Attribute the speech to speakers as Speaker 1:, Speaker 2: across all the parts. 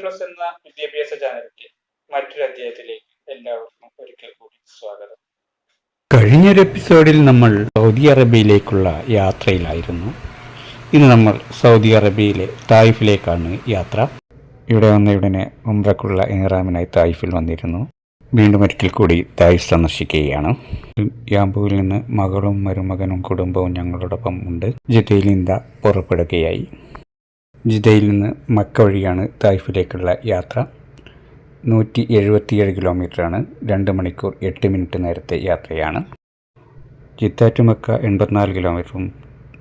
Speaker 1: Plus എന്ന വിദ്യാഭ്യാസ ചാനലിന്റെ മറ്റൊരു അധ്യായത്തിലേക്ക് എല്ലാവർക്കും ഒരിക്കൽ കൂടി സ്വാഗതം.
Speaker 2: കഴിഞ്ഞൊരു എപ്പിസോഡിൽ നമ്മൾ സൗദി അറേബ്യയിലേക്കുള്ള യാത്രയിലായിരുന്നു. ഇന്ന് നമ്മൾ സൗദി അറേബ്യയിലെ തായിഫിലേക്കാണ് യാത്ര. ഇവിടെ വന്ന ഉടനെ ഉംറയ്ക്കുള്ള ഇഹ്റാമിനായി തായിഫിൽ വന്നിരുന്നു. വീണ്ടും ഒരിക്കൽ കൂടി തായിഫ് സന്ദർശിക്കുകയാണ്. യാമ്പുവിൽ നിന്ന് മകളും മരുമകനും കുടുംബവും ഞങ്ങളോടൊപ്പം ഉണ്ട്. ജിദ്ദയിൽ നിന്ന് പുറപ്പെടുകയായി. ജിദ്ദയിൽ നിന്ന് മക്ക വഴിയാണ് തായിഫിലേക്കുള്ള യാത്ര. 177 കിലോമീറ്ററാണ്. 2 മണിക്കൂർ 8 മിനിറ്റ് നേരത്തെ യാത്രയാണ്. ജിദ്ദ ടു മക്ക 84 കിലോമീറ്ററും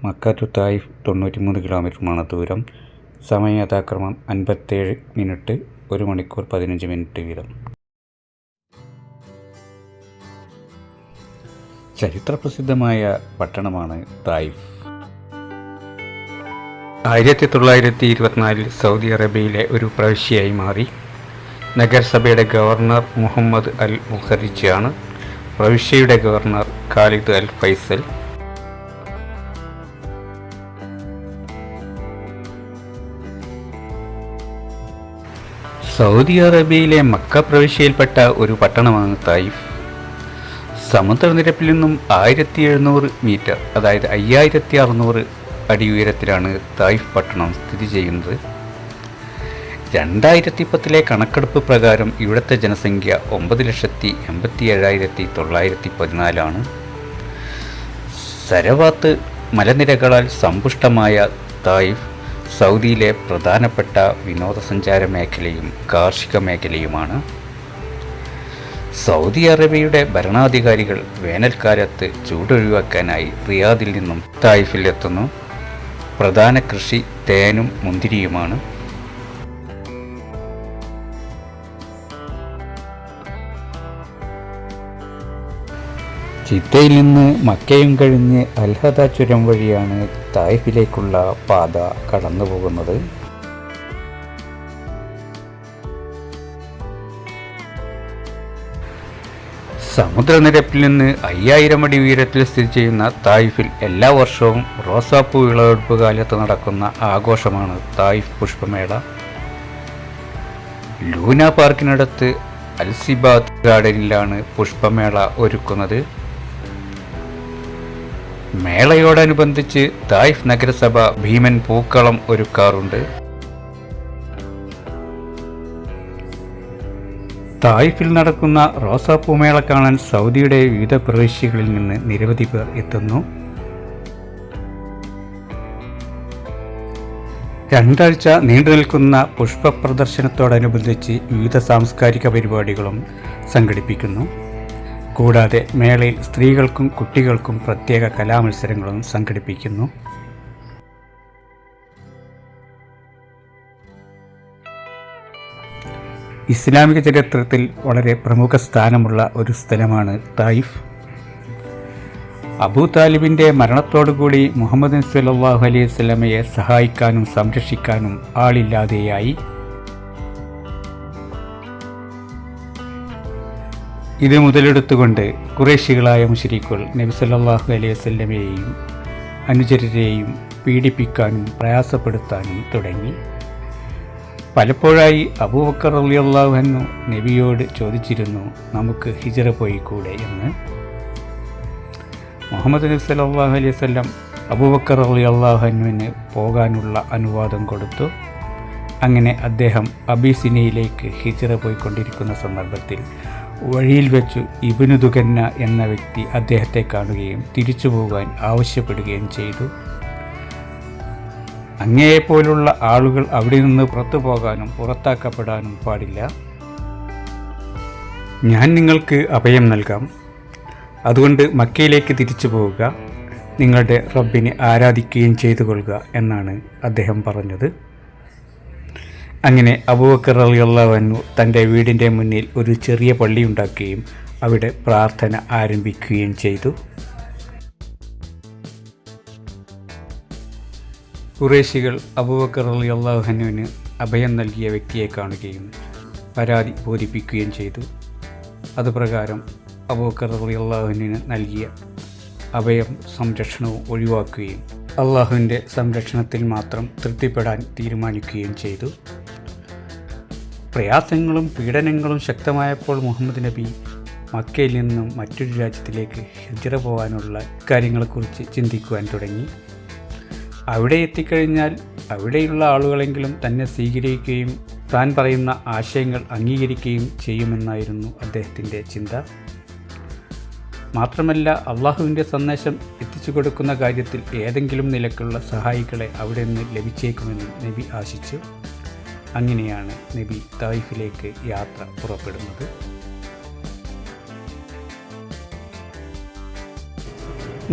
Speaker 2: മക്ക ടു തായിഫ് 93 കിലോമീറ്ററുമാണ് ദൂരം. സമയ യഥാക്രമം 57 മിനിറ്റ്, 1 മണിക്കൂർ 15 മിനിറ്റ് വീതം. ചരിത്രപ്രസിദ്ധമായ പട്ടണമാണ് തായിഫ്. 1924 സൗദി അറേബ്യയിലെ ഒരു പ്രവിശ്യയായി മാറി. നഗരസഭയുടെ ഗവർണർ മുഹമ്മദ് അൽ മുഖറിജിയാണ്. പ്രവിശ്യയുടെ ഗവർണർ ഖാലിദ് അൽ ഫൈസൽ. സൗദി അറേബ്യയിലെ മക്ക പ്രവിശ്യയിൽപ്പെട്ട ഒരു പട്ടണമാണ് തായിഫ്. സമുദ്രനിരപ്പിൽ നിന്നും 1700 മീറ്റർ, അതായത് 5600 അടി ഉയരത്തിലാണ് തായിഫ് പട്ടണം സ്ഥിതി ചെയ്യുന്നത്. 2010 കണക്കെടുപ്പ് പ്രകാരം ഇവിടുത്തെ ജനസംഖ്യ 9,87,914 സരവാത്ത് മലനിരകളാൽ സമ്പുഷ്ടമായ തായിഫ് സൗദിയിലെ പ്രധാനപ്പെട്ട വിനോദസഞ്ചാര മേഖലയും കാർഷിക മേഖലയുമാണ്. സൗദി അറേബ്യയുടെ ഭരണാധികാരികൾ വേനൽക്കാലത്ത് ചൂടൊഴിവാക്കാനായി റിയാദിൽ നിന്നും തായിഫിൽ എത്തുന്നു. പ്രധാന കൃഷി തേനും മുന്തിരിയുമാണ്. ജിദ്ദയിൽ നിന്ന് മക്കയും കഴിഞ്ഞ് അൽഹദ ചുരം വഴിയാണ് തായിഫിലേക്കുള്ള പാത കടന്നു പോകുന്നത്. സമുദ്രനിരപ്പിൽ നിന്ന് 5000 അടി ഉയരത്തിൽ സ്ഥിതി ചെയ്യുന്ന തായിഫിൽ എല്ലാ വർഷവും റോസാപ്പൂ വിളവെടുപ്പ് കാലത്ത് നടക്കുന്ന ആഘോഷമാണ് തായിഫ് പുഷ്പമേള. ലൂന പാർക്കിനടുത്ത് അൽസിബാദ് ഗാർഡനിലാണ് പുഷ്പമേള ഒരുക്കുന്നത്. മേളയോടനുബന്ധിച്ച് തായിഫ് നഗരസഭ ഭീമൻ പൂക്കളം ഒരുക്കാറുണ്ട്. തായിഫിൽ നടക്കുന്ന റോസാപ്പൂമേള കാണാൻ സൗദിയുടെ വിവിധ പ്രവിശ്യകളിൽ നിന്ന് നിരവധി പേർ എത്തുന്നു. 2 ആഴ്ച നീണ്ടു നിൽക്കുന്ന പുഷ്പ പ്രദർശനത്തോടനുബന്ധിച്ച് വിവിധ സാംസ്കാരിക പരിപാടികളും സംഘടിപ്പിക്കുന്നു. കൂടാതെ മേളയിൽ സ്ത്രീകൾക്കും കുട്ടികൾക്കും പ്രത്യേക കലാമത്സരങ്ങളും സംഘടിപ്പിക്കുന്നു. ഇസ്ലാമിക ചരിത്രത്തിൽ വളരെ പ്രമുഖ സ്ഥാനമുള്ള ഒരു സ്ഥലമാണ് തായിഫ്. അബൂ താലിബിൻ്റെ മരണത്തോടുകൂടി മുഹമ്മദ് സല്ലല്ലാഹു അലൈഹി വസല്ലമയെ സഹായിക്കാനും സംരക്ഷിക്കാനും ആളില്ലാതെയായി. ഇത് മുതലെടുത്തുകൊണ്ട് ഖുറൈശികളായ മുശ്രിക്കുകൾ നബി സല്ലല്ലാഹു അലൈഹി വസല്ലമയെയും അനുചരരെയും പീഡിപ്പിക്കാനും പ്രയാസപ്പെടുത്താനും തുടങ്ങി. പലപ്പോഴായി അബൂബക്കർ റളിയല്ലാഹു അൻഹു നബിയോട് ചോദിച്ചിരുന്നു, നമുക്ക് ഹിജ്റ പോയിക്കൂടെ എന്ന്. മുഹമ്മദ് നബി സല്ലല്ലാഹു അലൈഹി വസല്ലം അബൂബക്കർ റളിയല്ലാഹു അൻഹുവിന് പോകാനുള്ള അനുവാദം കൊടുത്തു. അങ്ങനെ അദ്ദേഹം അബീസിനിയയിലേക്ക് ഹിജ്റ പോയിക്കൊണ്ടിരിക്കുന്ന സന്ദർഭത്തിൽ വഴിയിൽ വെച്ചു ഇബ്നു ദുഗന്ന എന്ന വ്യക്തി അദ്ദേഹത്തെ കാണുകയും തിരിച്ചു പോകാൻ ആവശ്യപ്പെടുകയും ചെയ്തു. അങ്ങയെപ്പോലുള്ള ആളുകൾ അവിടെ നിന്ന് പുറത്തു പോകാനും പുറത്താക്കപ്പെടാനും പാടില്ല. ഞാൻ നിങ്ങൾക്ക് അഭയം നൽകാം, അതുകൊണ്ട് മക്കയിലേക്ക് തിരിച്ചു പോവുക, നിങ്ങളുടെ റബ്ബിനെ ആരാധിക്കുകയും ചെയ്തു കൊള്ളുക എന്നാണ് അദ്ദേഹം പറഞ്ഞത്. അങ്ങനെ അബൂബക്കർ റളിയല്ലാഹു അൻഹു തൻ്റെ വീടിൻ്റെ മുന്നിൽ ഒരു ചെറിയ പള്ളിയുണ്ടാക്കുകയും അവിടെ പ്രാർത്ഥന ആരംഭിക്കുകയും ചെയ്തു. ഖുറൈശികൾ അബൂബക്കർ റളിയല്ലാഹു അൻഹുവിന് അഭയം നൽകിയ വ്യക്തിയെ കാണുകയും പരാതി ബോധിപ്പിക്കുകയും ചെയ്തു. അതുപ്രകാരം അബൂബക്കർ റളിയല്ലാഹു അൻഹുവിന് നൽകിയ അഭയം സംരക്ഷണവും ഒഴിവാക്കുകയും അള്ളാഹുവിൻ്റെ സംരക്ഷണത്തിൽ മാത്രം തൃപ്തിപ്പെടാൻ തീരുമാനിക്കുകയും ചെയ്തു. പ്രയാസങ്ങളും പീഡനങ്ങളും ശക്തമായപ്പോൾ മുഹമ്മദ് നബി മക്കയിൽ നിന്നും മറ്റൊരു രാജ്യത്തിലേക്ക് ഹിജ്റ പോകാനുള്ള കാര്യങ്ങളെക്കുറിച്ച് ചിന്തിക്കുവാൻ തുടങ്ങി. അവിടെ എത്തിക്കഴിഞ്ഞാൽ അവിടെയുള്ള ആളുകളെങ്കിലും തന്നെ സ്വീകരിക്കുകയും താൻ പറയുന്ന ആശയങ്ങൾ അംഗീകരിക്കുകയും ചെയ്യുമെന്നായിരുന്നു അദ്ദേഹത്തിൻ്റെ ചിന്ത. മാത്രമല്ല അള്ളാഹുവിൻ്റെ സന്ദേശം എത്തിച്ചു കൊടുക്കുന്ന കാര്യത്തിൽ ഏതെങ്കിലും നിലക്കുള്ള സഹായികളെ അവിടെ നിന്ന് ലഭിച്ചേക്കുമെന്ന് നബി ആശിച്ചു. അങ്ങനെയാണ് നബി തായിഫിലേക്ക് യാത്ര പുറപ്പെടുന്നത്.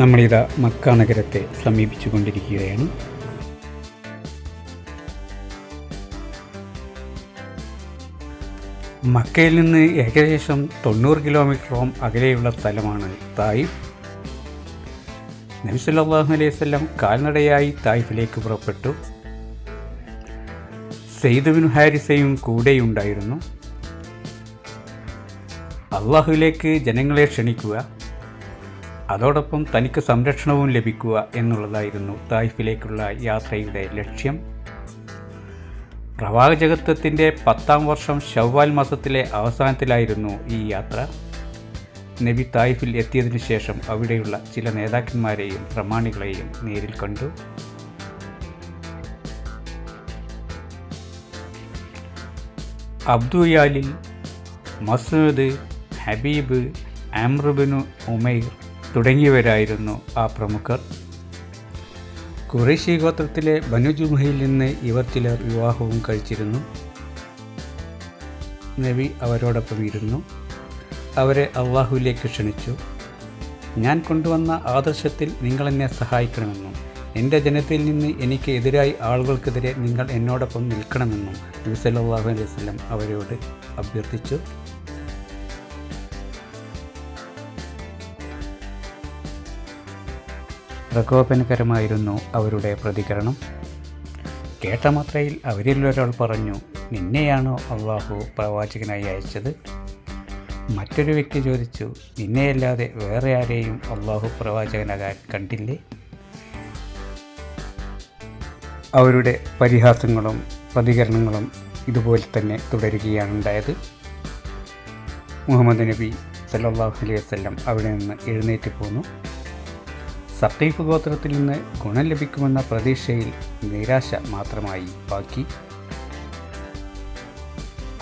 Speaker 2: നമ്മളിതാ മക്ക നഗരത്തെ സമീപിച്ചു കൊണ്ടിരിക്കുകയാണ്. മക്കയിൽ നിന്ന് ഏകദേശം 90 കിലോമീറ്ററോളം അകലെയുള്ള സ്ഥലമാണ് തായിഫ്. നബി സല്ലല്ലാഹു അലൈഹി വസല്ലം കാൽനടയായി തായിഫിലേക്ക് പുറപ്പെട്ടു. സെയ്ദ് ബിൻ ഹാരിസയും കൂടെയുണ്ടായിരുന്നു. അള്ളാഹുവിലേക്ക് ജനങ്ങളെ ക്ഷണിക്കുക, അതോടൊപ്പം തനിക്ക് സംരക്ഷണവും ലഭിക്കുക എന്നുള്ളതായിരുന്നു തായിഫിലേക്കുള്ള യാത്രയുടെ ലക്ഷ്യം. പ്രവാചകത്വത്തിൻ്റെ 10ാം വർഷം ശവ്വാൽ മാസത്തിലെ അവസാനത്തിലായിരുന്നു ഈ യാത്ര. നബി തായിഫിൽ എത്തിയതിനു ശേഷം അവിടെയുള്ള ചില നേതാക്കന്മാരെയും പ്രമാണികളെയും നേരിൽ കണ്ടു. Abdu Yalil, Masud, Habib, Amr bin Umair തുടങ്ങിയവരായിരുന്നു ആ പ്രമുഖർ. ഖുറൈശി ഗോത്രത്തിലെ ബനു ജുമഹയിൽ നിന്ന് ഇവർ ചിലർ വിവാഹവും കഴിച്ചിരുന്നു. നബി അവരോടൊപ്പം ഇരുന്നു. അവരെ അള്ളാഹുവിലേക്ക് ക്ഷണിച്ചു. ഞാൻ കൊണ്ടുവന്ന ആദർശത്തിൽ നിങ്ങളെന്നെ സഹായിക്കണമെന്നും എൻ്റെ ജനത്തിൽ നിന്ന് എനിക്ക് എതിരായി ആളുകൾക്കെതിരെ നിങ്ങൾ എന്നോടൊപ്പം നിൽക്കണമെന്നും നബി സല്ലല്ലാഹു അലൈഹി വസല്ലം അവരോട് അഭ്യർത്ഥിച്ചു. പ്രകോപനകരമായിരുന്നു അവരുടെ പ്രതികരണം. കേട്ട മാത്രയിൽ അവരിൽ ഒരാൾ പറഞ്ഞു, നിന്നെയാണോ അള്ളാഹു പ്രവാചകനായി അയച്ചത്? മറ്റൊരു വ്യക്തി ചോദിച്ചു, നിന്നെയല്ലാതെ വേറെ ആരെയും അള്ളാഹു പ്രവാചകനാകാൻ കണ്ടില്ലേ? അവരുടെ പരിഹാസങ്ങളും പ്രതികരണങ്ങളും ഇതുപോലെ തന്നെ തുടരുകയാണ് ഉണ്ടായത്. മുഹമ്മദ് നബി സല്ലല്ലാഹു അലൈഹി വസല്ലം അവിടെ നിന്ന് എഴുന്നേറ്റ് പോന്നു. സഖീഫ് ഗോത്രത്തിൽ നിന്ന് ഗുണം ലഭിക്കുമെന്ന പ്രതീക്ഷയിൽ നിരാശ മാത്രമായി ബാക്കി.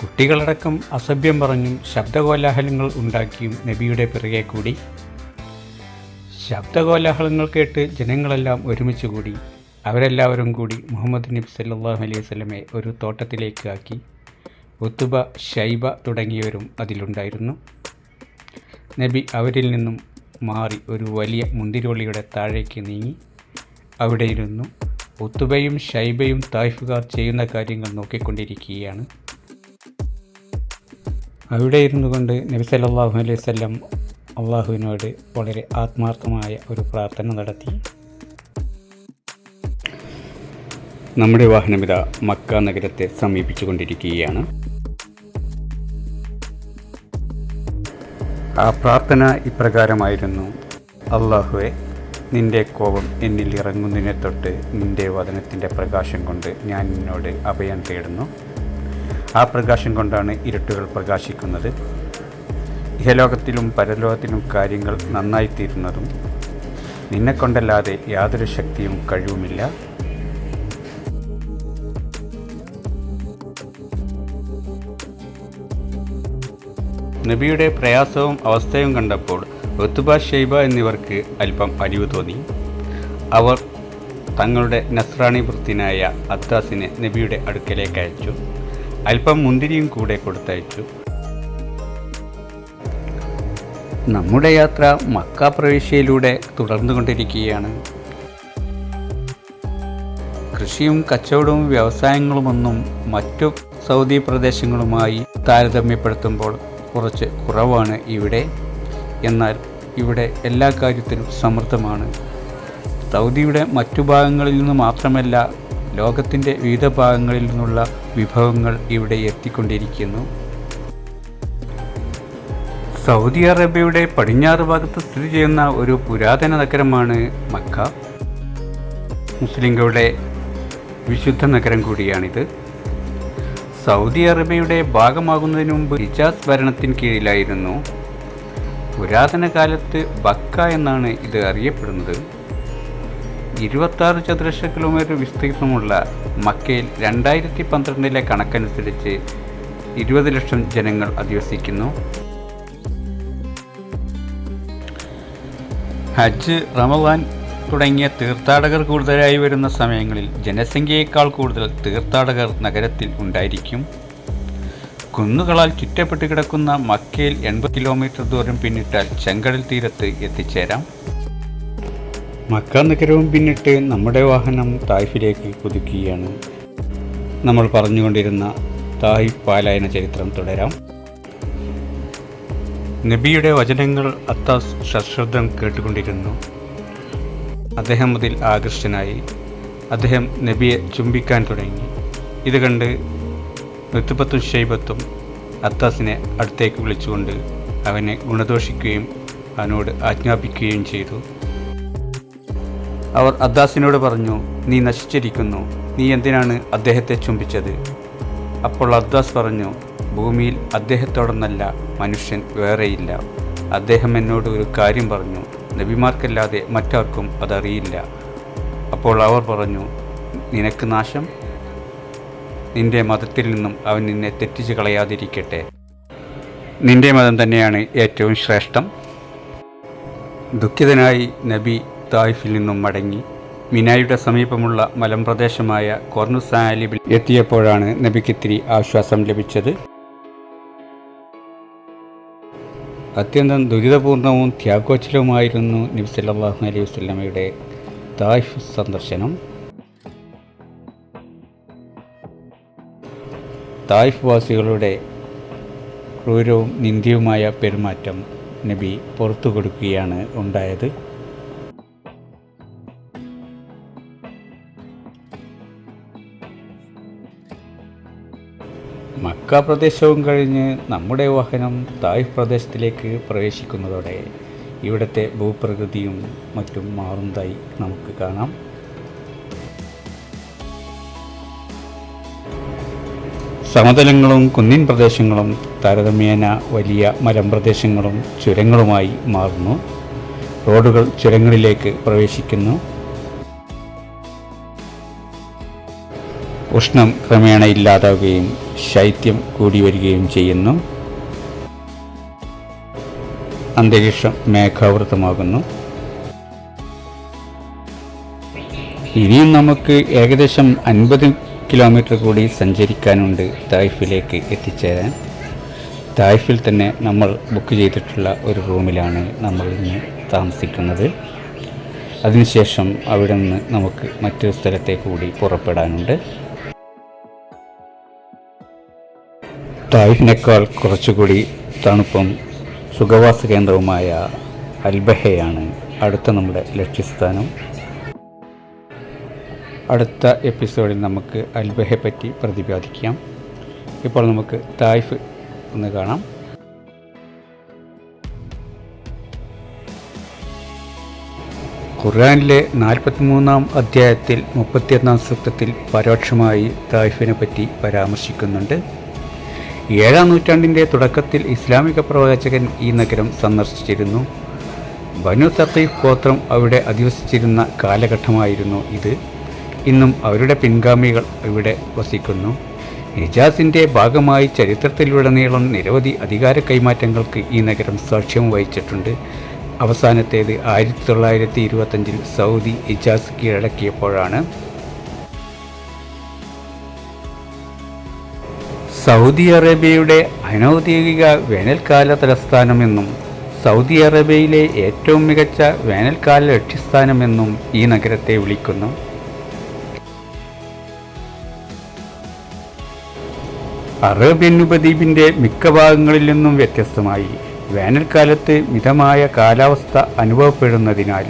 Speaker 2: കുട്ടികളടക്കം അസഭ്യം പറഞ്ഞും ശബ്ദകോലാഹലങ്ങൾ ഉണ്ടാക്കിയും നബിയുടെ പിറകെ കൂടി. ശബ്ദകോലാഹലങ്ങൾ കേട്ട് ജനങ്ങളെല്ലാം ഒരുമിച്ച് കൂടി. അവരെല്ലാവരും കൂടി മുഹമ്മദ് നബി സല്ലല്ലാഹു അലൈഹി വസല്ലമയെ ഒരു തോട്ടത്തിലേക്ക് ആക്കി. ഉത്ബ, ഷൈബ തുടങ്ങിയവരും അതിലുണ്ടായിരുന്നു. നബി അവരിൽ നിന്നും മാറി ഒരു വലിയ മുന്തിരിവള്ളിയുടെ താഴേക്ക് നീങ്ങി അവിടെ ഇരുന്നു. ഉത്ബയും ഷൈബയും തായിഫുകാർ ചെയ്യുന്ന കാര്യങ്ങൾ നോക്കിക്കൊണ്ടിരിക്കുകയാണ്. അവിടെ ഇരുന്നു കൊണ്ട് നബി സല്ലല്ലാഹു അലൈഹി വസല്ലം അള്ളാഹുവിനോട് വളരെ ആത്മാർത്ഥമായ ഒരു പ്രാർത്ഥന നടത്തി. നമ്മുടെ വാഹനമിത മക്ക നഗരത്തെ സമീപിച്ചു കൊണ്ടിരിക്കുകയാണ്. ആ പ്രാർത്ഥന ഇപ്രകാരമായിരുന്നു: അല്ലാഹുവേ, നിൻ്റെ കോപം എന്നിൽ ഇറങ്ങുന്നതിനെ തൊട്ട് നിൻ്റെ വദനത്തിൻ്റെ പ്രകാശം കൊണ്ട് ഞാൻ നിന്നോട് അഭയം തേടുന്നു. ആ പ്രകാശം കൊണ്ടാണ് ഇരുട്ടുകൾ പ്രകാശിക്കുന്നത്. ഇഹലോകത്തിലും പരലോകത്തിലും കാര്യങ്ങൾ നന്നായിത്തീരുന്നതും നിന്നെക്കൊണ്ടല്ലാതെ യാതൊരു ശക്തിയും കഴിവുമില്ല. നബിയുടെ പ്രയാസവും അവസ്ഥയും കണ്ടപ്പോൾ ഉത്ബ, ഷൈബ എന്നിവർക്ക് അല്പം അലിവ് തോന്നി. അവർ തങ്ങളുടെ നസ്രാണി വൃത്തിനായ അദ്ദാസിനെ നബിയുടെ അടുക്കലേക്ക് അയച്ചു. അല്പം മുന്തിരിയും കൂടെ കൊടുത്തയച്ചു. നമ്മുടെ യാത്ര മക്ക പ്രവിശ്യയിലൂടെ തുടർന്നുകൊണ്ടിരിക്കുകയാണ്. കൃഷിയും കച്ചവടവും വ്യവസായങ്ങളുമൊന്നും മറ്റു സൗദി പ്രദേശങ്ങളുമായി താരതമ്യപ്പെടുത്തുമ്പോൾ കുറച്ച് കുറവാണ് ഇവിടെ. എന്നാൽ ഇവിടെ എല്ലാ കാര്യത്തിലും സമൃദ്ധമാണ്. സൗദിയുടെ മറ്റു ഭാഗങ്ങളിൽ നിന്ന് മാത്രമല്ല, ലോകത്തിൻ്റെ വിവിധ ഭാഗങ്ങളിൽ നിന്നുള്ള വിഭവങ്ങൾ ഇവിടെ എത്തിക്കൊണ്ടിരിക്കുന്നു. സൗദി അറേബ്യയുടെ പടിഞ്ഞാറ് ഭാഗത്ത് സ്ഥിതി ചെയ്യുന്ന ഒരു പുരാതന നഗരമാണ് മക്ക. മുസ്ലിങ്ങളുടെ വിശുദ്ധ നഗരം കൂടിയാണിത്. സൗദി അറേബ്യയുടെ ഭാഗമാകുന്നതിന് മുമ്പ് ഹിജാസ് ഭരണത്തിന് കീഴിലായിരുന്നു. പുരാതന കാലത്ത് ബക്ക എന്നാണ് ഇത് അറിയപ്പെടുന്നത്. 26 ചതുരശ്ര കിലോമീറ്റർ വിസ്തീർണമുള്ള മക്കയിൽ 2012 കണക്കനുസരിച്ച് 20 ലക്ഷം ജനങ്ങൾ അധിവസിക്കുന്നു. ഹജ്ജ്, റമദാൻ തുടങ്ങിയ തീർത്ഥാടകർ കൂടുതലായി വരുന്ന സമയങ്ങളിൽ ജനസംഖ്യയേക്കാൾ കൂടുതൽ തീർത്ഥാടകർ നഗരത്തിൽ ഉണ്ടായിരിക്കും. കുന്നുകളാൽ ചുറ്റപ്പെട്ട് കിടക്കുന്ന മക്കയിൽ 80 കിലോമീറ്റർ ദൂരം പിന്നിട്ടാൽ ചെങ്കടൽ തീരത്ത് എത്തിച്ചേരാം. മക്ക നഗരവും പിന്നിട്ട് നമ്മുടെ വാഹനം തായിഫിലേക്ക് കുതിക്കുകയാണ്. നമ്മൾ പറഞ്ഞുകൊണ്ടിരുന്ന തായിഫ് പാലായന ചരിത്രം തുടരാം. നബിയുടെ വചനങ്ങൾ അത്താസ് സശ്രദ്ധം കേട്ടുകൊണ്ടിരുന്നു. അദ്ദേഹം അതിൽ ആകർഷനായി. അദ്ദേഹം നബിയെ ചുംബിക്കാൻ തുടങ്ങി. ഇത് കണ്ട് ഉത്ബത്തും ഷൈബത്തും അത്താസിനെ അടുത്തേക്ക് വിളിച്ചുകൊണ്ട് അവനെ ഗുണദോഷിക്കുകയും അവനോട് ആജ്ഞാപിക്കുകയും ചെയ്തു. അവർ അദ്ദാസിനോട് പറഞ്ഞു, നീ നശിച്ചിരിക്കുന്നു, നീ എന്തിനാണ് അദ്ദേഹത്തെ ചുംബിച്ചത്? അപ്പോൾ അദ്ദാസ് പറഞ്ഞു, ഭൂമിയിൽ അദ്ദേഹത്തോടൊന്നല്ല മനുഷ്യൻ വേറെയില്ല. അദ്ദേഹം എന്നോട് ഒരു കാര്യം പറഞ്ഞു, നബിമാർക്കല്ലാതെ മറ്റാർക്കും അതറിയില്ല. അപ്പോൾ അവർ പറഞ്ഞു, നിനക്ക് നാശം, നിന്റെ മതത്തിൽ നിന്നും അവൻ നിന്നെ തെറ്റിച്ച് കളയാതിരിക്കട്ടെ. നിന്റെ മതം തന്നെയാണ് ഏറ്റവും ശ്രേഷ്ഠം. ദുഃഖിതനായി നബി തായിഫിൽ നിന്നും മടങ്ങി മിനായുടെ സമീപമുള്ള മലമ്പ്രദേശമായ കൊർനുസാലിബിൽ എത്തിയപ്പോഴാണ് നബിക്കിത്തിരി ആശ്വാസം ലഭിച്ചത്. അത്യന്തം ദുരിതപൂർണവും ത്യാഗോച്ചലവുമായിരുന്നു നബി സല്ലല്ലാഹു അലൈഹി വസല്ലമയുടെ തായിഫ് സന്ദർശനം. തായിഫ് വാസികളുടെ ക്രൂരവും നിന്ദ്യവുമായ പെരുമാറ്റം നബി പുറത്തു കൊടുക്കുകയാണ് ഉണ്ടായത്. മക്ക പ്രദേശവും കഴിഞ്ഞ് നമ്മുടെ വാഹനം തായിഫ് പ്രദേശത്തിലേക്ക് പ്രവേശിക്കുന്നതോടെ ഇവിടുത്തെ ഭൂപ്രകൃതിയും മറ്റും മാറുന്നതായി നമുക്ക് കാണാം. സമതലങ്ങളും കുന്നിൻ പ്രദേശങ്ങളും താരതമ്യേന വലിയ മലമ്പ്രദേശങ്ങളും ചുരങ്ങളുമായി മാറുന്നു. റോഡുകൾ ചുരങ്ങളിലേക്ക് പ്രവേശിക്കുന്നു. ഉഷ്ണം ക്രമേണ ഇല്ലാതാവുകയും ശൈത്യം കൂടി വരികയും ചെയ്യുന്നു. അന്തരീക്ഷം മേഘാവൃതമാകുന്നു. ഇനിയും നമുക്ക് ഏകദേശം 50 കിലോമീറ്റർ കൂടി സഞ്ചരിക്കാനുണ്ട് തായിഫിലേക്ക് എത്തിച്ചേരാൻ. തായിഫിൽ തന്നെ നമ്മൾ ബുക്ക് ചെയ്തിട്ടുള്ള ഒരു റൂമിലാണ് നമ്മൾ ഇന്ന് താമസിക്കുന്നത്. അതിനുശേഷം അവിടെ നിന്ന് നമുക്ക് മറ്റൊരു സ്ഥലത്തേക്ക് കൂടി പുറപ്പെടാനുണ്ട്. തായിഫിനേക്കാൾ കുറച്ചുകൂടി തണുപ്പും സുഖവാസ കേന്ദ്രവുമായ അൽബഹയാണ് അടുത്ത നമ്മുടെ ലക്ഷ്യസ്ഥാനം. അടുത്ത എപ്പിസോഡിൽ നമുക്ക് അൽബഹയെ പറ്റി പ്രതിപാദിക്കാം. ഇപ്പോൾ നമുക്ക് തായിഫ് ഒന്ന് കാണാം. ഖുർആനിലെ 43-ാം അധ്യായത്തിൽ 31-ാം സൂക്തത്തിൽ പരോക്ഷമായി തായിഫിനെ പറ്റി പരാമർശിക്കുന്നുണ്ട്. 7-ാം നൂറ്റാണ്ടിൻ്റെ തുടക്കത്തിൽ ഇസ്ലാമിക പ്രവാചകൻ ഈ നഗരം സന്ദർശിച്ചിരുന്നു. ബനു തഖീഫ് ഗോത്രം അവിടെ അധിവസിച്ചിരുന്ന കാലഘട്ടമായിരുന്നു ഇത്. ഇന്നും അവരുടെ പിൻഗാമികൾ ഇവിടെ വസിക്കുന്നു. ഹിജാസിൻ്റെ ഭാഗമായി ചരിത്രത്തിലുടനീളം നിരവധി അധികാര കൈമാറ്റങ്ങൾക്ക് ഈ നഗരം സാക്ഷ്യം വഹിച്ചിട്ടുണ്ട്. അവസാനത്തേത് 1925 സൗദി ഹിജാസ് കീഴടക്കിയപ്പോഴാണ്. സൗദി അറേബ്യയുടെ അനൗദ്യോഗിക വേനൽക്കാല തലസ്ഥാനമെന്നും സൗദി അറേബ്യയിലെ ഏറ്റവും മികച്ച വേനൽക്കാല ലക്ഷ്യസ്ഥാനമെന്നും ഈ നഗരത്തെ വിളിക്കുന്നു. അറേബ്യൻ ഉപദ്വീപിൻ്റെ മിക്ക ഭാഗങ്ങളിൽ നിന്നും വ്യത്യസ്തമായി വേനൽക്കാലത്ത് മിതമായ കാലാവസ്ഥ അനുഭവപ്പെടുന്നതിനാൽ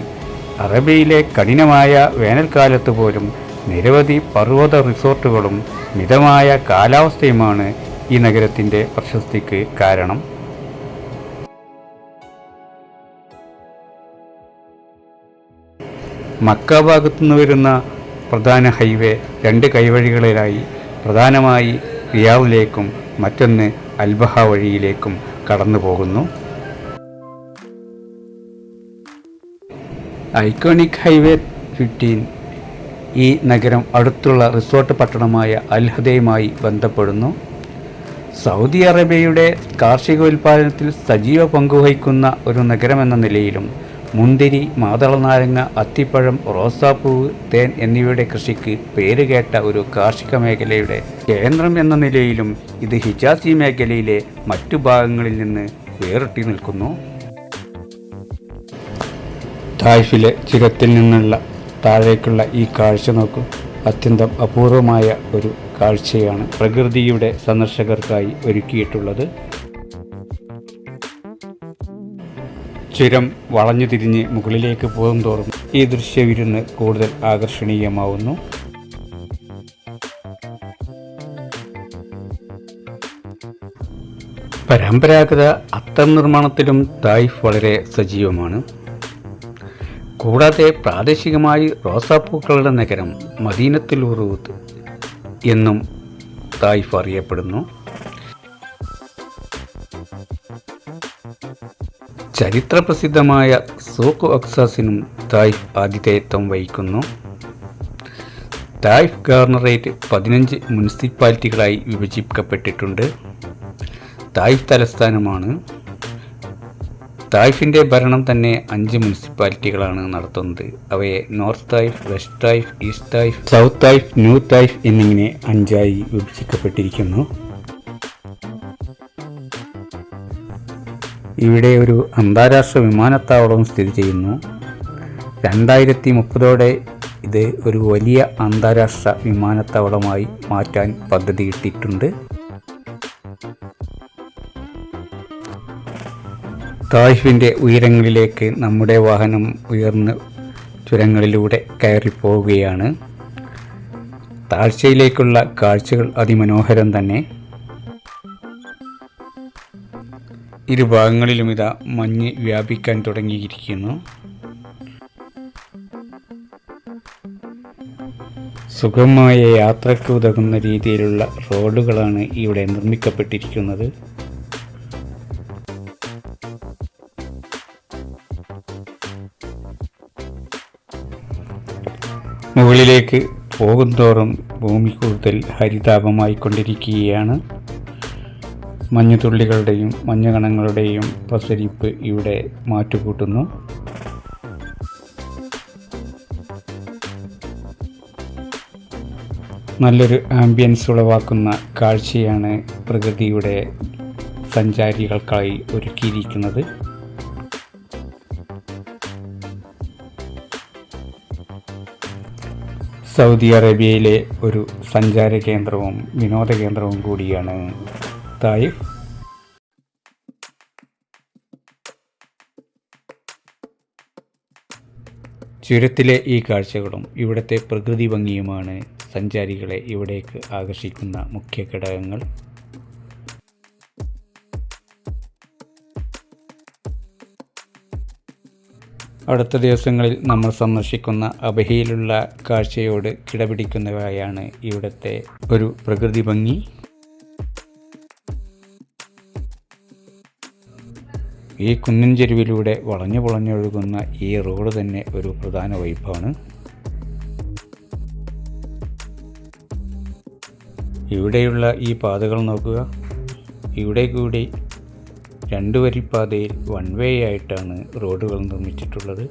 Speaker 2: അറേബ്യയിലെ കഠിനമായ വേനൽക്കാലത്ത് പോലും നിരവധി പർവ്വത റിസോർട്ടുകളും മിതമായ കാലാവസ്ഥയുമാണ് ഈ നഗരത്തിൻ്റെ പ്രശസ്തിക്ക് കാരണം. മക്ക ഭാഗത്തുനിന്ന് വരുന്ന പ്രധാന ഹൈവേ 2 കൈവഴികളിലായി പ്രധാനമായി റിയാദിലേക്കും മറ്റൊന്ന് അൽബഹ വഴിയിലേക്കും കടന്നു പോകുന്നു. ഐക്കോണിക് ഹൈവേ 15 ഈ നഗരം അടുത്തുള്ള റിസോർട്ട് പട്ടണമായ അൽഹദയുമായി ബന്ധപ്പെടുന്നു. സൗദി അറേബ്യയുടെ കാർഷികോൽപാദനത്തിൽ സജീവ പങ്കുവഹിക്കുന്ന ഒരു നഗരമെന്ന നിലയിലും മുന്തിരി, മാതളനാരങ്ങ, അത്തിപ്പഴം, റോസാപ്പൂവ്, തേൻ എന്നിവയുടെ കൃഷിക്ക് പേരുകേട്ട ഒരു കാർഷിക മേഖലയുടെ കേന്ദ്രം എന്ന നിലയിലും ഇത് ഹിജാസി മേഖലയിലെ മറ്റു ഭാഗങ്ങളിൽ നിന്ന് വേറിട്ട് നിൽക്കുന്നു. തായിഫിലെ ചുരത്തിൽ നിന്നുള്ള താഴേക്കുള്ള ഈ കാഴ്ച നോക്കൂ. അത്യന്തം അപൂർവമായ ഒരു കാഴ്ചയാണ് പ്രകൃതിയുടെ സന്ദർശകർക്കായി ഒരുക്കിയിട്ടുള്ളത്. ചുരം വളഞ്ഞു തിരിഞ്ഞ് മുകളിലേക്ക് പോകുന്തോറും ഈ ദൃശ്യവിരുന്ന് കൂടുതൽ ആകർഷണീയമാവുന്നു. പരമ്പരാഗത അത്തർ നിർമ്മാണത്തിലും തായിഫ് വളരെ സജീവമാണ്. കൂടാതെ പ്രാദേശികമായി റോസാപ്പൂക്കളുടെ നഗരം മദീനത്തുൽ ഉറൂദ് എന്നും തായിഫ് അറിയപ്പെടുന്നു. ചരിത്രപ്രസിദ്ധമായ സൂഖ് അക്സാസിനും തായിഫ് ആതിഥേയത്വം വഹിക്കുന്നു. Taif governorate 15 മുനിസിപ്പാലിറ്റികളായി വിഭജിക്കപ്പെട്ടിട്ടുണ്ട്. തായിഫ് തലസ്ഥാനമാണ്. തായിഫിൻ്റെ ഭരണം തന്നെ 5 മുനിസിപ്പാലിറ്റികളാണ് നടത്തുന്നത്. അവയെ north Taif, west Taif, east Taif, south Taif, new Taif എന്നിങ്ങനെ 5ആയി വിഭജിക്കപ്പെട്ടിരിക്കുന്നു. ഇവിടെ ഒരു അന്താരാഷ്ട്ര വിമാനത്താവളവും സ്ഥിതി ചെയ്യുന്നു. 2030 ഇത് ഒരു വലിയ അന്താരാഷ്ട്ര വിമാനത്താവളമായി മാറ്റാൻ പദ്ധതിയിട്ടിട്ടുണ്ട്. തായിഫിൻ്റെ ഉയരങ്ങളിലേക്ക് നമ്മുടെ വാഹനം ഉയർന്ന് ചുരങ്ങളിലൂടെ കയറിപ്പോവുകയാണ്. താഴ്ചയിലേക്കുള്ള കാഴ്ചകൾ അതിമനോഹരം തന്നെ. ഇരുഭാഗങ്ങളിലും ഇതാ മഞ്ഞ് വ്യാപിക്കാൻ തുടങ്ങിയിരിക്കുന്നു. സുഗമമായ യാത്രയ്ക്ക് ഉതകുന്ന രീതിയിലുള്ള റോഡുകളാണ് ഇവിടെ നിർമ്മിക്കപ്പെട്ടിരിക്കുന്നത്. മുകളിലേക്ക് പോകുന്തോറും ഭൂമി കൂടുതൽ ഹരിതാപമായിക്കൊണ്ടിരിക്കുകയാണ്. മഞ്ഞുതുള്ളികളുടെയും മഞ്ഞുകണങ്ങളുടെയും പ്രസരിപ്പ് ഇവിടെ മാറ്റുകൂട്ടുന്നു. നല്ലൊരു ആംബിയൻസ് ഉളവാക്കുന്ന കാഴ്ചയാണ് പ്രകൃതിയുടെ സഞ്ചാരികൾക്കായി ഒരുക്കിയിരിക്കുന്നത്. സൗദി അറേബ്യയിലെ ഒരു സഞ്ചാര കേന്ദ്രവും വിനോദ കേന്ദ്രവും കൂടിയാണ് തായിഫ്. ചുരത്തിലെ ഈ കാഴ്ചകളും ഇവിടുത്തെ പ്രകൃതി ഭംഗിയുമാണ് സഞ്ചാരികളെ ഇവിടേക്ക് ആകർഷിക്കുന്ന മുഖ്യ ഘടകങ്ങൾ. അടുത്ത ദിവസങ്ങളിൽ നമ്മൾ സന്ദർശിക്കുന്ന അബഹയിലുള്ള കാഴ്ചയോട് കിടപിടിക്കുന്നവയാണ് ഇവിടുത്തെ ഒരു പ്രകൃതി ഭംഗി. ഈ കുന്നിൻ ചെരുവിലൂടെ വളഞ്ഞു പൊളഞ്ഞൊഴുകുന്ന ഈ റോഡ് തന്നെ ഒരു പ്രധാന വൈബാണ്. ഇവിടെയുള്ള ഈ പാതകൾ നോക്കുക. ഇവിടെ കൂടി 2 വരിപ്പാതയിൽ 1 വേ ആയിട്ടാണ് റോഡുകൾ നിർമ്മിച്ചിട്ടുള്ളത്.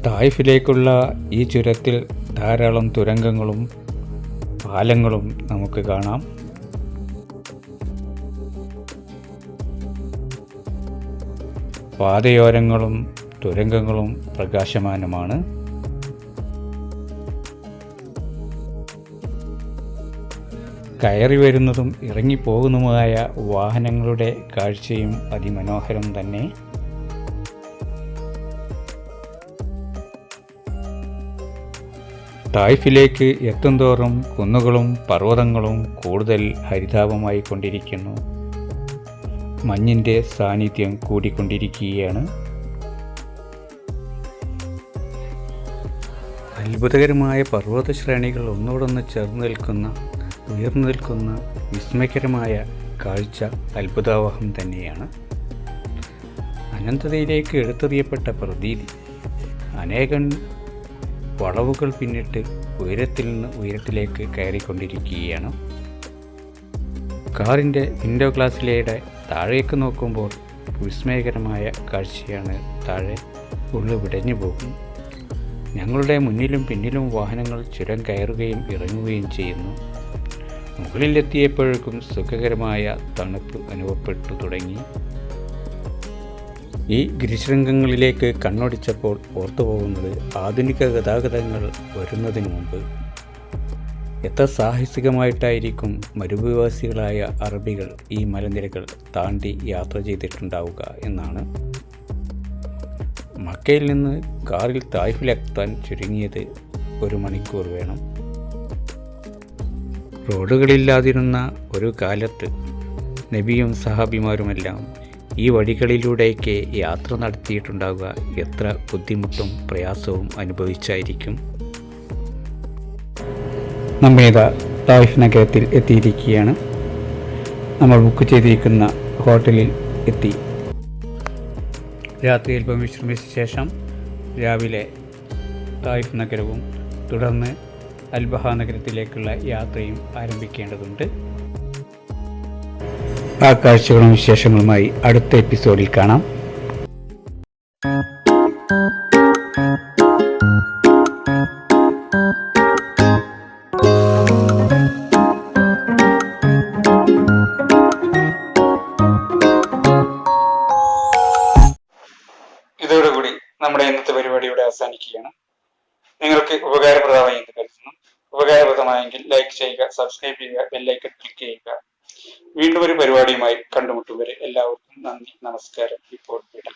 Speaker 2: തായിഫിലേക്കുള്ള ഈ ചുരത്തിൽ ധാരാളം തുരങ്കങ്ങളും പാലങ്ങളും നമുക്ക് കാണാം. പാതയോരങ്ങളും തുരങ്കങ്ങളും പ്രകാശമാനമാണ്. കയറി വരുന്നതും ഇറങ്ങിപ്പോകുന്നതുമായ വാഹനങ്ങളുടെ കാഴ്ചയും അതിമനോഹരം തന്നെ. തായിഫിലേക്ക് എത്തുന്തോറും കുന്നുകളും പർവ്വതങ്ങളും കൂടുതൽ ഹരിതാപമായി കൊണ്ടിരിക്കുന്നു. മഞ്ഞിൻ്റെ സാന്നിധ്യം കൂടിക്കൊണ്ടിരിക്കുകയാണ്. അത്ഭുതകരമായ പർവ്വത ശ്രേണികൾ ഒന്നോടൊന്ന് ചേർന്ന് നിൽക്കുന്ന ഉയർന്നു നിൽക്കുന്ന വിസ്മയകരമായ കാഴ്ച അത്ഭുതാവഹം തന്നെയാണ്. അനന്തതയിലേക്ക് എടുത്തെറിയപ്പെട്ട പ്രതീതി. അനേകം വളവുകൾ പിന്നിട്ട് ഉയരത്തിൽ നിന്ന് ഉയരത്തിലേക്ക് കയറിക്കൊണ്ടിരിക്കുകയാണ്. കാറിൻ്റെ വിൻഡോ ഗ്ലാസ്സിലൂടെ താഴേക്ക് നോക്കുമ്പോൾ വിസ്മയകരമായ കാഴ്ചയാണ്. താഴെ ഉള്ളു വിടഞ്ഞു പോകും. ഞങ്ങളുടെ മുന്നിലും പിന്നിലും വാഹനങ്ങൾ ചുരം കയറുകയും ഇറങ്ങുകയും ചെയ്യുന്നു. മുകളിലെത്തിയപ്പോഴേക്കും സുഖകരമായ തണുപ്പ് അനുഭവപ്പെട്ടു തുടങ്ങി. ഈ ഗിരിശൃംഗങ്ങളിലേക്ക് കണ്ണോടിച്ചപ്പോൾ ഓർത്തുപോകുന്നത് ആധുനിക ഗതാഗതങ്ങൾ വരുന്നതിന് മുമ്പ് എത്ര സാഹസികമായിട്ടായിരിക്കും മരുഭൂവാസികളായ അറബികൾ ഈ മലനിരകൾ താണ്ടി യാത്ര ചെയ്തിട്ടുണ്ടാവുക എന്നാണ്. മക്കയിൽ നിന്ന് കാറിൽ തായിഫിലെത്താൻ ചുരുങ്ങിയത് 1 മണിക്കൂർ വേണം. റോഡുകളില്ലാതിരുന്ന ഒരു കാലത്ത് നബിയും സഹാബിമാരുമെല്ലാം ഈ വഴികളിലൂടെയൊക്കെ യാത്ര നടത്തിയിട്ടുണ്ടാവുക എത്ര ബുദ്ധിമുട്ടും പ്രയാസവും അനുഭവിച്ചായിരിക്കും. നമ്മേതാ തായിഫ് നഗരത്തിൽ എത്തിയിരിക്കുകയാണ്. നമ്മൾ ബുക്ക് ചെയ്തിരിക്കുന്ന ഹോട്ടലിൽ എത്തി. രാത്രി അല്പം വിശ്രമിച്ച ശേഷം രാവിലെ തായിഫ് നഗരവും തുടർന്ന് അൽബഹ നഗരത്തിലേക്കുള്ള യാത്രയും ആരംഭിക്കേണ്ടതുണ്ട്. ആ കാഴ്ചകളും വിശേഷങ്ങളുമായി അടുത്ത എപ്പിസോഡിൽ കാണാം.
Speaker 1: ഇതോടുകൂടി നമ്മുടെ ഇന്നത്തെ പരിപാടി ഇവിടെ അവസാനിക്കുകയാണ്. നിങ്ങൾക്ക് ഉപകാരപ്രദമായി എന്ന് കരുതുന്നു. ഉപകാരപ്രദമായെങ്കിൽ ലൈക്ക് ചെയ്യുക, സബ്സ്ക്രൈബ് ചെയ്യുക, ബെല്ലൈക്കൺ ക്ലിക്ക് ചെയ്യുക. വീണ്ടും ഒരു പരിപാടിയുമായി കണ്ടുമുട്ടും വരെ എല്ലാവർക്കും നന്ദി, നമസ്കാരം. ഇപ്പോൾ വിടാം.